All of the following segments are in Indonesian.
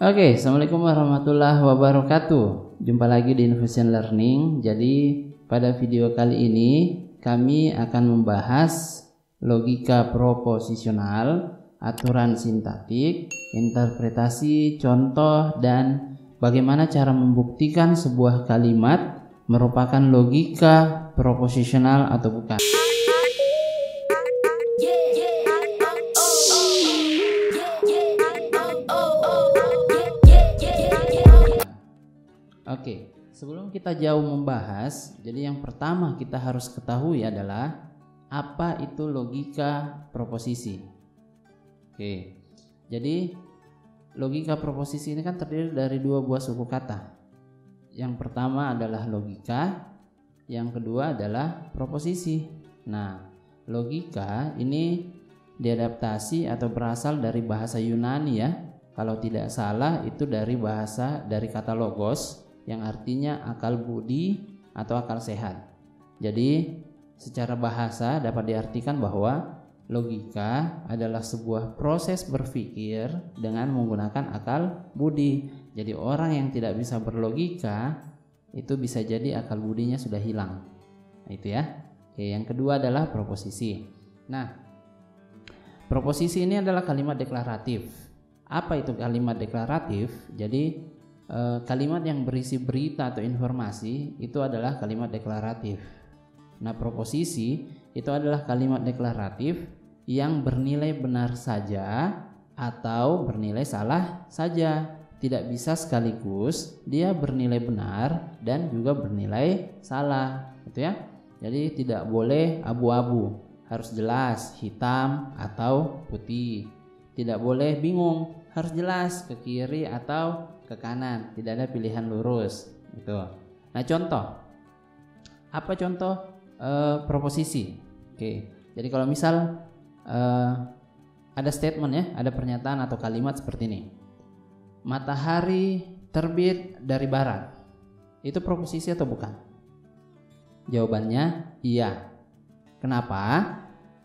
Oke, Assalamualaikum warahmatullahi wabarakatuh. Jumpa lagi di Innovation Learning. Jadi pada video kali ini kami akan membahas logika proposisional, aturan sintaktik, interpretasi, contoh, dan bagaimana cara membuktikan sebuah kalimat merupakan logika proposisional atau bukan. Oke, sebelum kita jauh membahas, jadi yang pertama kita harus ketahui adalah apa itu logika proposisi. Oke, jadi logika proposisi ini kan terdiri dari dua buah suku kata. Yang pertama adalah logika, yang kedua adalah proposisi. Nah, logika ini diadaptasi atau berasal dari bahasa Yunani ya. Kalau tidak salah itu dari kata logos, yang artinya akal budi atau akal sehat. Jadi secara bahasa dapat diartikan bahwa logika adalah sebuah proses berpikir dengan menggunakan akal budi. Jadi orang yang tidak bisa berlogika itu bisa jadi akal budinya sudah hilang. Nah, itu ya. Oke, yang kedua adalah proposisi. Nah, proposisi ini adalah kalimat deklaratif. Apa itu kalimat deklaratif? Jadi kalimat yang berisi berita atau informasi itu adalah kalimat deklaratif. Nah, proposisi itu adalah kalimat deklaratif yang bernilai benar saja atau bernilai salah saja. Tidak bisa sekaligus dia bernilai benar dan juga bernilai salah, gitu ya. Jadi tidak boleh abu-abu, harus jelas hitam atau putih. Tidak boleh bingung, harus jelas ke kiri atau ke kanan, tidak ada pilihan lurus gitu. Nah, contoh apa contoh proposisi? Oke, jadi kalau misal ada statement ya, ada pernyataan atau kalimat seperti ini, matahari terbit dari barat, itu proposisi atau bukan? Jawabannya iya. Kenapa?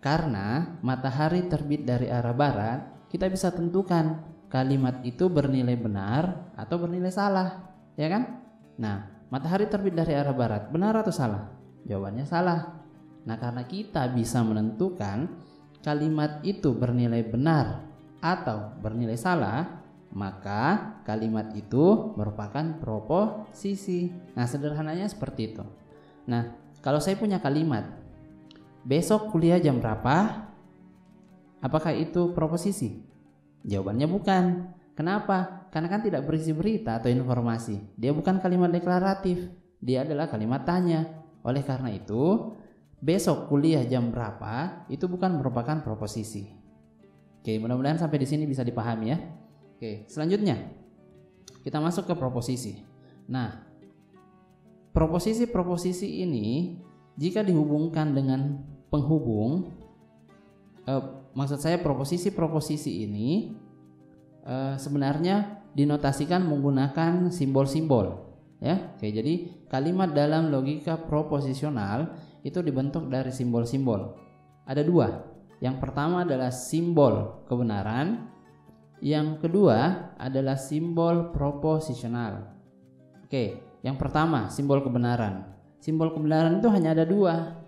Karena matahari terbit dari arah barat, kita bisa tentukan kalimat itu bernilai benar atau bernilai salah, ya kan? Nah, matahari terbit dari arah barat, benar atau salah? Jawabannya salah. Nah, karena kita bisa menentukan kalimat itu bernilai benar atau bernilai salah, maka kalimat itu merupakan proposisi. Nah, sederhananya seperti itu. Nah, kalau saya punya kalimat, besok kuliah jam berapa? Apakah itu proposisi? Jawabannya bukan. Kenapa? Karena kan tidak berisi berita atau informasi. Dia bukan kalimat deklaratif. Dia adalah kalimat tanya. Oleh karena itu, besok kuliah jam berapa itu bukan merupakan proposisi. Oke, mudah-mudahan sampai di sini bisa dipahami ya. Oke, selanjutnya kita masuk ke proposisi. Nah, proposisi ini jika dihubungkan dengan penghubung, maksud saya proposisi ini sebenarnya dinotasikan menggunakan simbol-simbol ya. Oke, jadi kalimat dalam logika proposisional itu dibentuk dari simbol-simbol. Ada dua. Yang pertama adalah simbol kebenaran, yang kedua adalah simbol proposisional. Oke, yang pertama simbol kebenaran. Simbol kebenaran itu hanya ada dua,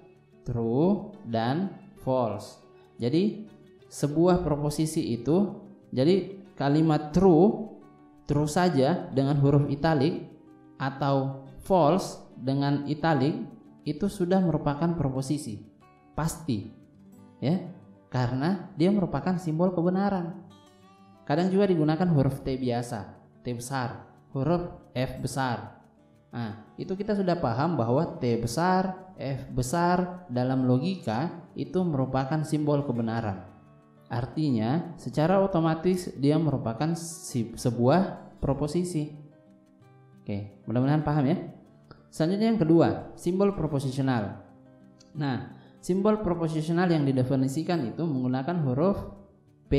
true dan false. Jadi sebuah proposisi itu, jadi kalimat true saja dengan huruf italik atau false dengan italik itu sudah merupakan proposisi pasti ya, karena dia merupakan simbol kebenaran. Kadang juga digunakan huruf T biasa, T besar, huruf F besar. Nah, itu kita sudah paham bahwa T besar, F besar dalam logika itu merupakan simbol kebenaran. Artinya secara otomatis dia merupakan sebuah proposisi. Oke, mudah-mudahan paham ya. Selanjutnya yang kedua, simbol proposisional. Nah, simbol proposisional yang didefinisikan itu menggunakan huruf P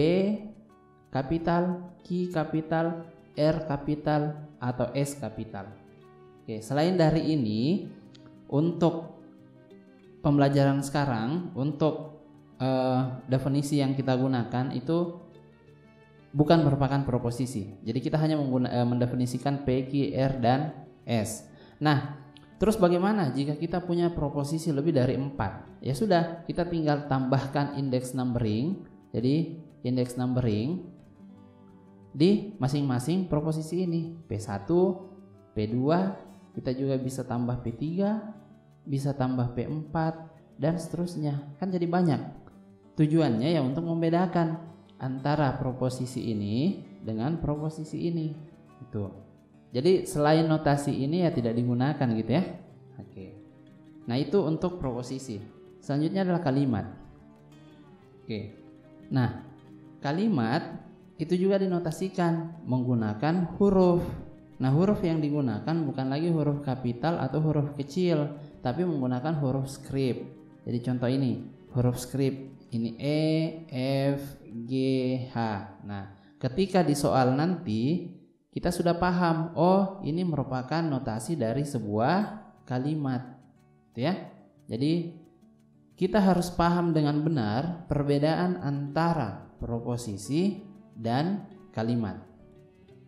kapital, Q kapital, R kapital, atau S kapital. Oke, selain dari ini, untuk pembelajaran sekarang, untuk definisi yang kita gunakan itu bukan merupakan proposisi. Jadi kita hanya mendefinisikan P, Q, R, dan S. Nah, terus bagaimana jika kita punya proposisi lebih dari 4? Ya sudah, kita tinggal tambahkan index numbering. Jadi index numbering di masing-masing proposisi ini. P1, P2, kita juga bisa tambah P3, bisa tambah P4, dan seterusnya. Kan jadi banyak. Tujuannya ya untuk membedakan antara proposisi ini dengan proposisi ini. Itu. Jadi selain notasi ini ya tidak digunakan gitu ya. Oke. Nah, itu untuk proposisi. Selanjutnya adalah kalimat. Oke. Nah, kalimat itu juga dinotasikan menggunakan huruf. Nah, huruf yang digunakan bukan lagi huruf kapital atau huruf kecil, tapi menggunakan huruf script. Jadi contoh ini, huruf script ini E, F, G, H. Nah, ketika di soal nanti kita sudah paham, oh ini merupakan notasi dari sebuah kalimat, gitu ya. Jadi kita harus paham dengan benar perbedaan antara proposisi dan kalimat.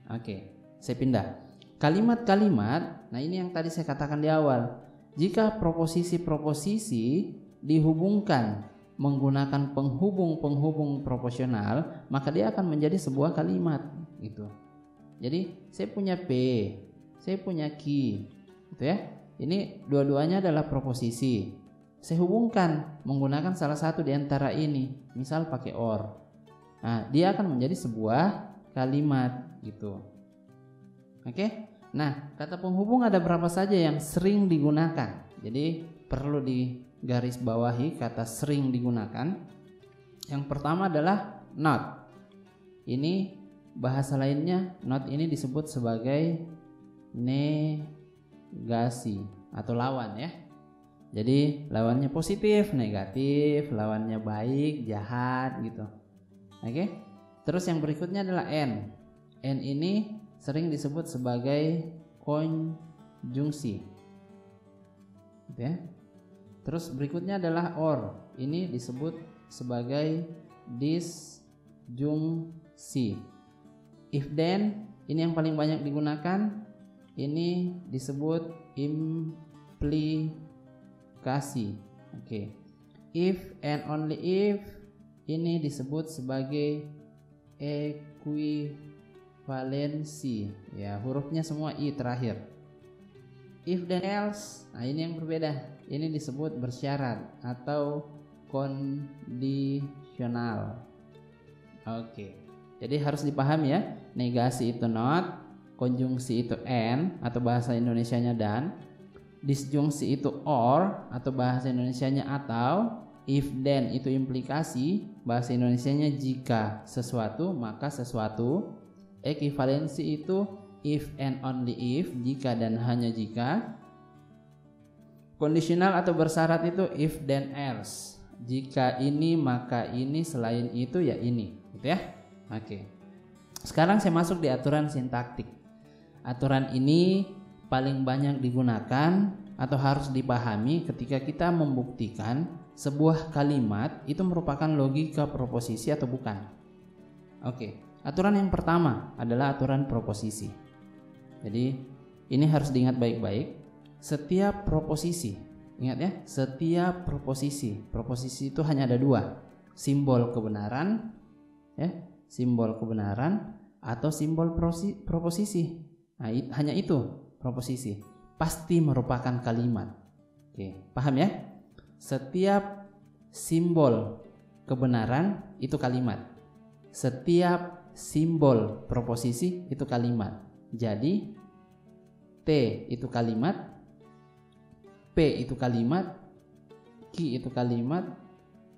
Oke, saya pindah. Kalimat-kalimat, nah ini yang tadi saya katakan di awal. Jika proposisi-proposisi dihubungkan menggunakan penghubung-penghubung proporsional, maka dia akan menjadi sebuah kalimat gitu. Jadi saya punya P, saya punya Q, gitu ya. Ini dua-duanya adalah proposisi. Saya hubungkan menggunakan salah satu di antara ini, misal pakai OR. Nah, dia akan menjadi sebuah kalimat gitu. Oke. Nah, kata penghubung ada berapa saja yang sering digunakan. Jadi perlu digaris bawahi kata sering digunakan. Yang pertama adalah not. Ini bahasa lainnya not ini disebut sebagai negasi atau lawan ya. Jadi lawannya positif, negatif, lawannya baik, jahat gitu. Oke. Terus yang berikutnya adalah N. N ini sering disebut sebagai konjungsi. Gitu ya. Terus berikutnya adalah OR. Ini disebut sebagai disjungsi. If then, ini yang paling banyak digunakan. Ini disebut implikasi. Oke. If and only if, ini disebut sebagai ekuivalensi. Ya, hurufnya semua I terakhir. If then else, nah ini yang berbeda. Ini disebut bersyarat atau kondisional. Oke. Jadi harus dipahami ya. Negasi itu not, konjungsi itu and atau bahasa Indonesianya dan, disjungsi itu or atau bahasa Indonesianya atau, if then itu implikasi, bahasa Indonesianya jika sesuatu maka sesuatu, ekuivalensi itu if and only if, jika dan hanya jika, kondisional atau bersyarat itu if then else, jika ini maka ini, selain itu ya ini, gitu ya. Oke. Sekarang saya masuk di aturan sintaktik. Aturan ini paling banyak digunakan atau harus dipahami ketika kita membuktikan sebuah kalimat itu merupakan logika proposisi atau bukan. Oke. Aturan yang pertama adalah aturan proposisi. Jadi ini harus diingat baik-baik. Setiap proposisi, ingat ya, setiap proposisi itu hanya ada dua, simbol kebenaran, ya, simbol kebenaran atau simbol proposisi. Nah, hanya itu proposisi. Pasti merupakan kalimat. Oke, paham ya? Setiap simbol kebenaran itu kalimat. Setiap simbol proposisi itu kalimat. Jadi T itu kalimat, P itu kalimat, Q itu kalimat,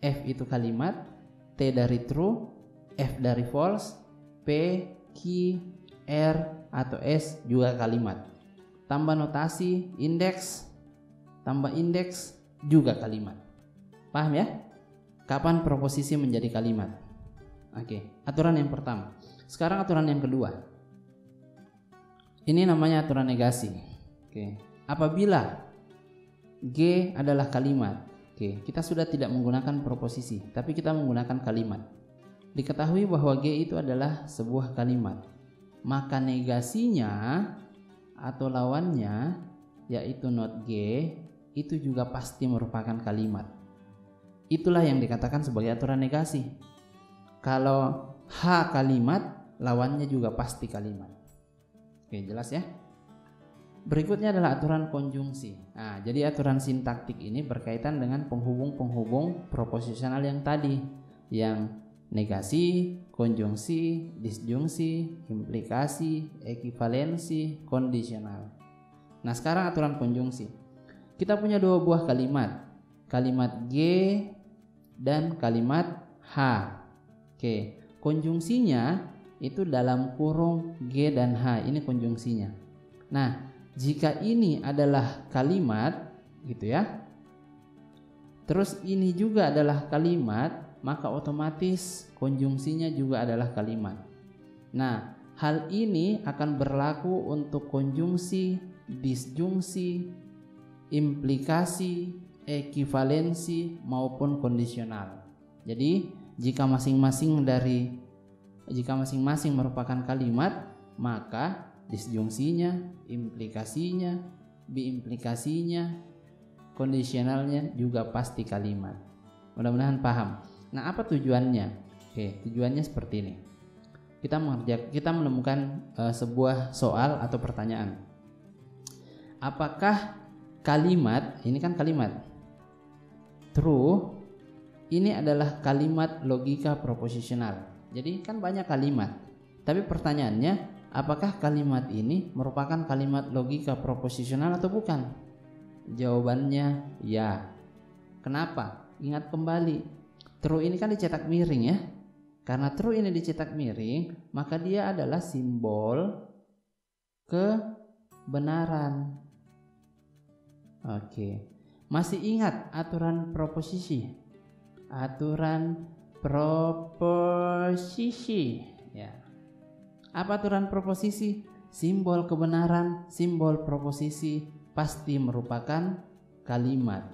F itu kalimat, T dari true, F dari false, P, Q, R atau S juga kalimat. Tambah notasi indeks, tambah indeks juga kalimat. Paham ya? Kapan proposisi menjadi kalimat? Oke, aturan yang pertama. Sekarang aturan yang kedua. Ini namanya aturan negasi. Oke. Apabila G adalah kalimat, oke, kita sudah tidak menggunakan proposisi, tapi kita menggunakan kalimat. diketahui bahwa G itu adalah sebuah kalimat, maka negasinya atau lawannya yaitu not G itu juga pasti merupakan kalimat. Itulah yang dikatakan sebagai aturan negasi. Kalau H kalimat, lawannya juga pasti kalimat. Oke, jelas ya? Berikutnya adalah aturan konjungsi. Nah, jadi aturan sintaktik ini berkaitan dengan penghubung-penghubung proposisional yang tadi, yang negasi, konjungsi, disjungsi, implikasi, ekivalensi, kondisional. Nah, sekarang aturan konjungsi. Kita punya dua buah kalimat G dan kalimat H. Oke, konjungsinya itu dalam kurung G dan H, ini konjungsinya. Nah, jika ini adalah kalimat gitu ya, terus ini juga adalah kalimat, maka otomatis konjungsinya juga adalah kalimat. Nah, hal ini akan berlaku untuk konjungsi, disjungsi, implikasi, ekivalensi maupun kondisional. Jadi jika masing-masing merupakan kalimat, maka disjungsinya, implikasinya, biimplikasinya, kondisionalnya juga pasti kalimat. Mudah-mudahan paham. Nah, apa tujuannya? Oke, tujuannya seperti ini. Kita menemukan sebuah soal atau pertanyaan. Apakah kalimat, ini kan kalimat true, ini adalah kalimat logika proposisional. Jadi kan banyak kalimat. Tapi pertanyaannya, apakah kalimat ini merupakan kalimat logika proposisional atau bukan? Jawabannya ya. Kenapa? Ingat kembali, true ini kan dicetak miring ya. Karena true ini dicetak miring, maka dia adalah simbol kebenaran. Oke. Masih ingat aturan proposisi? Aturan proposisi ya. Apa aturan proposisi? Simbol kebenaran, simbol proposisi pasti merupakan kalimat.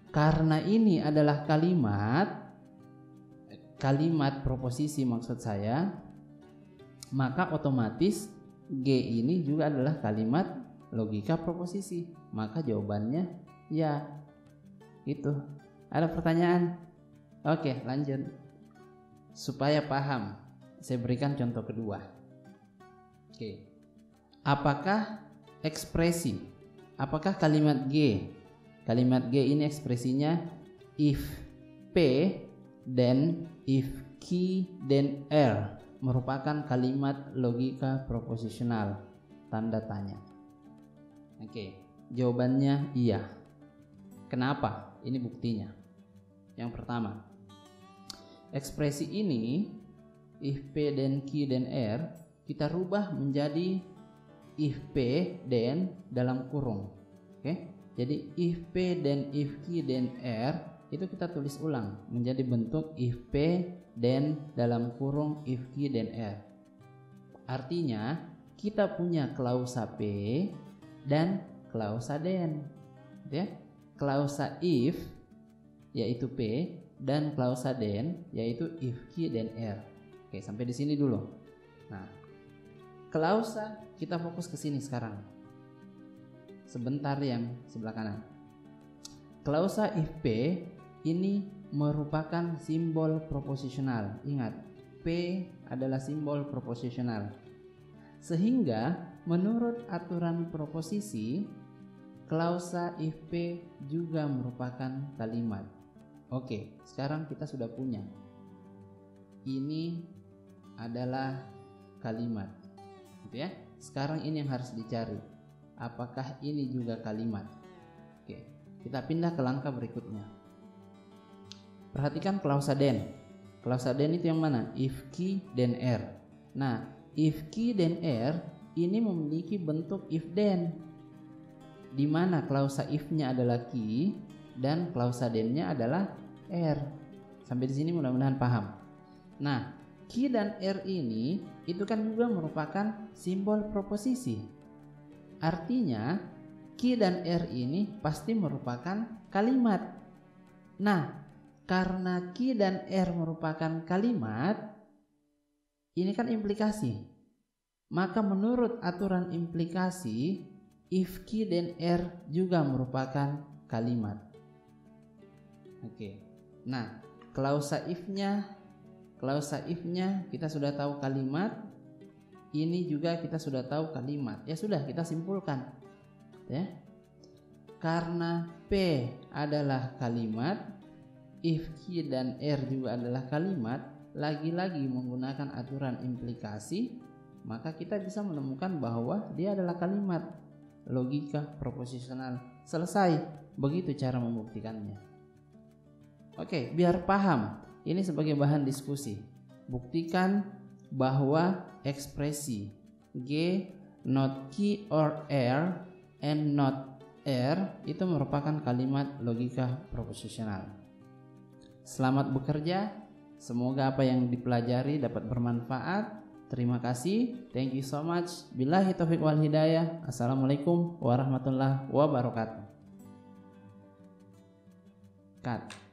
Karena ini adalah kalimat proposisi maksud saya, maka otomatis G ini juga adalah kalimat logika proposisi. Maka jawabannya ya. Itu. Ada pertanyaan? Oke, lanjut. Supaya paham, saya berikan contoh kedua. Oke. Apakah kalimat G? Kalimat G ini ekspresinya if P dan if Q dan R merupakan kalimat logika proposisional? Tanda tanya. Oke, jawabannya iya. Kenapa? Ini buktinya. Yang pertama, ekspresi ini if P dan Q dan R kita rubah menjadi if P dan dalam kurung. Oke? Jadi if P dan if Q dan R itu kita tulis ulang menjadi bentuk if P dan dalam kurung if Q dan R. Artinya kita punya klausa P dan klausa then. Ya? Klausa if yaitu P dan klausa then yaitu if Q dan R. Oke, sampai di sini dulu. Nah, klausa kita fokus ke sini sekarang. Sebentar yang sebelah kanan. Klausa if P ini merupakan simbol proposisional. Ingat, P adalah simbol proposisional. Sehingga menurut aturan proposisi, klausa if P juga merupakan kalimat. Oke, sekarang kita sudah punya. Ini adalah kalimat. Gitu ya. Sekarang ini yang harus dicari. Apakah ini juga kalimat? Oke, kita pindah ke langkah berikutnya. Perhatikan klausa then. Klausa then itu yang mana? If Q dan R. Nah, if Q dan R ini memiliki bentuk if then, di mana klausa if-nya adalah Q dan klausa then-nya adalah R. Sampai di sini mudah-mudahan paham. Nah, Q dan R ini itu kan juga merupakan simbol proposisi. Artinya Q dan R ini pasti merupakan kalimat. Nah, karena ki dan r merupakan kalimat, ini kan implikasi. Maka menurut aturan implikasi, if ki dan r juga merupakan kalimat. Oke. Nah, klausa if-nya kita sudah tahu kalimat, ini juga kita sudah tahu kalimat. Ya sudah, kita simpulkan. Ya. Karena P adalah kalimat, if Q dan R juga adalah kalimat, lagi-lagi menggunakan aturan implikasi, maka kita bisa menemukan bahwa dia adalah kalimat. Logika proposisional. Selesai. Begitu cara membuktikannya. Oke, biar paham. Ini sebagai bahan diskusi. Buktikan bahwa ekspresi G not Q or R and not R itu merupakan kalimat logika proposisional. Selamat bekerja. Semoga apa yang dipelajari dapat bermanfaat. Terima kasih. Thank you so much. Billahi taufiq wal hidayah. Assalamualaikum warahmatullahi wabarakatuh. Cut.